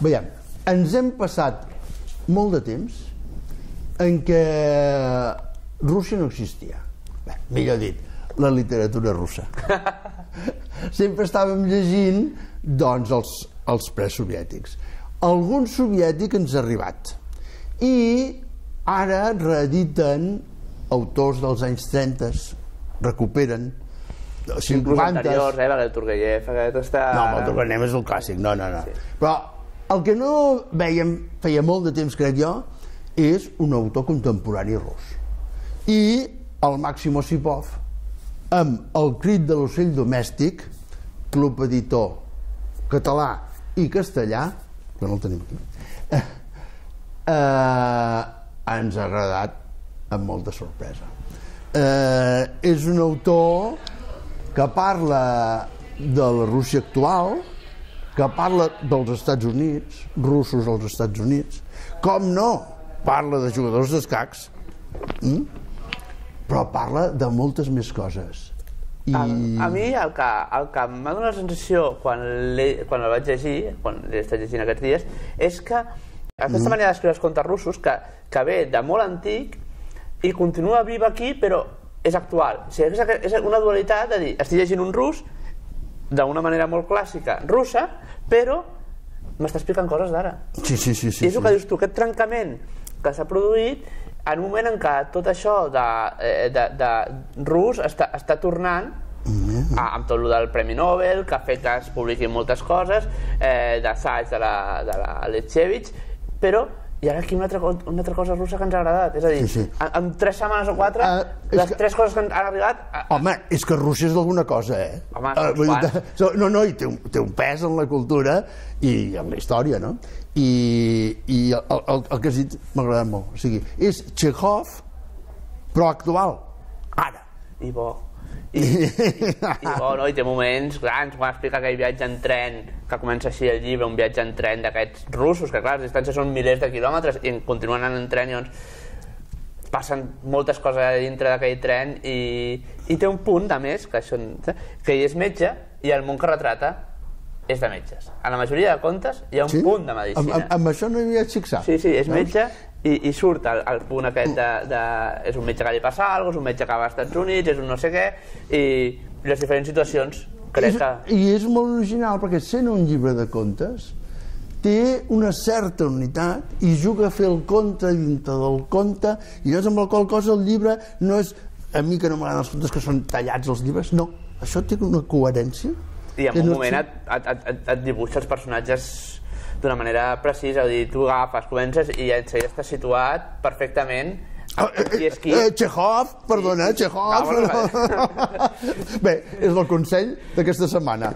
Veiem, ens hem passat molt de temps en què Rússia no existia. Bé, millor dit, la literatura russa. Sempre estàvem llegint, doncs, els presoviètics. Algun soviètic ens ha arribat. I ara reediten autors dels anys 30, recuperen 50... Inclús anteriors, el Turgenev, aquest està... No, el Turgenev és el clàssic, no. Sí. Però el que no vèiem, feia molt de temps, crec jo, és un autor contemporani rus. I el Màxim Osipov, amb El crit de l'ocell domèstic, club editor català i castellà, que no el tenim aquí, ens ha agradat amb molta sorpresa. És un autor que parla de la Rússia actual, que parla dels Estats Units, russos als Estats Units, com no, parla de jugadors d'escacs, però parla de moltes més coses. A mi el que m'ha donat la sensació quan el vaig llegir, quan l'he estat llegint aquests dies, és que aquesta manera d'escriure els contes russos, que ve de molt antic i continua viva aquí, però és actual. O sigui, és una dualitat de dir, estic llegint un rus d'una manera molt clàssica russa, però m'està explicant coses d'ara. Sí. I és el que dius tu, aquest trencament que s'ha produït en un moment en què tot això de rus està tornant amb tot el del Premi Nobel, que ha fet que es publiquin moltes coses, d'assaig de la Letchevich, però hi ha aquí una altra cosa russa que ens ha agradat. És a dir, en 3 setmanes o 4, les 3 coses que han arribat... Home, és que Rússia és d'alguna cosa, eh? Home, no, i té un pes en la cultura i en la història, no? I el que has dit m'ha agradat molt. O sigui, és Txékhov, però actual, ara. I bo. I té moments grans, quan explica aquell viatge en tren, que comença així el llibre, un viatge en tren d'aquests russos, que clar, les distàncies són milers de quilòmetres i continuen anant en tren, i doncs passen moltes coses dintre d'aquell tren, i té un punt, a més, que ell és metge i el món que retrata és de metges. A la majoria de contes hi ha un punt de medicina. Amb això no hi havia fixat. Sí, és metge i surt el punt aquest és un metge que li passa alguna cosa, és un metge que va als Estats Units, és un no sé què, i les diferents situacions crec que... I és molt original perquè sent un llibre de contes té una certa unitat i juga a fer el conte dintre del conte, i llavors amb la qual cosa el llibre no és... A mi que no m'agraden els contes que són tallats els llibres, no, això té una coherència. I en un moment et dibuixa els personatges d'una manera precisa, és a dir, tu agafes, comences i ja estàs situat perfectament. Txékhov, perdona, Txékhov. Bé, és el consell d'aquesta setmana.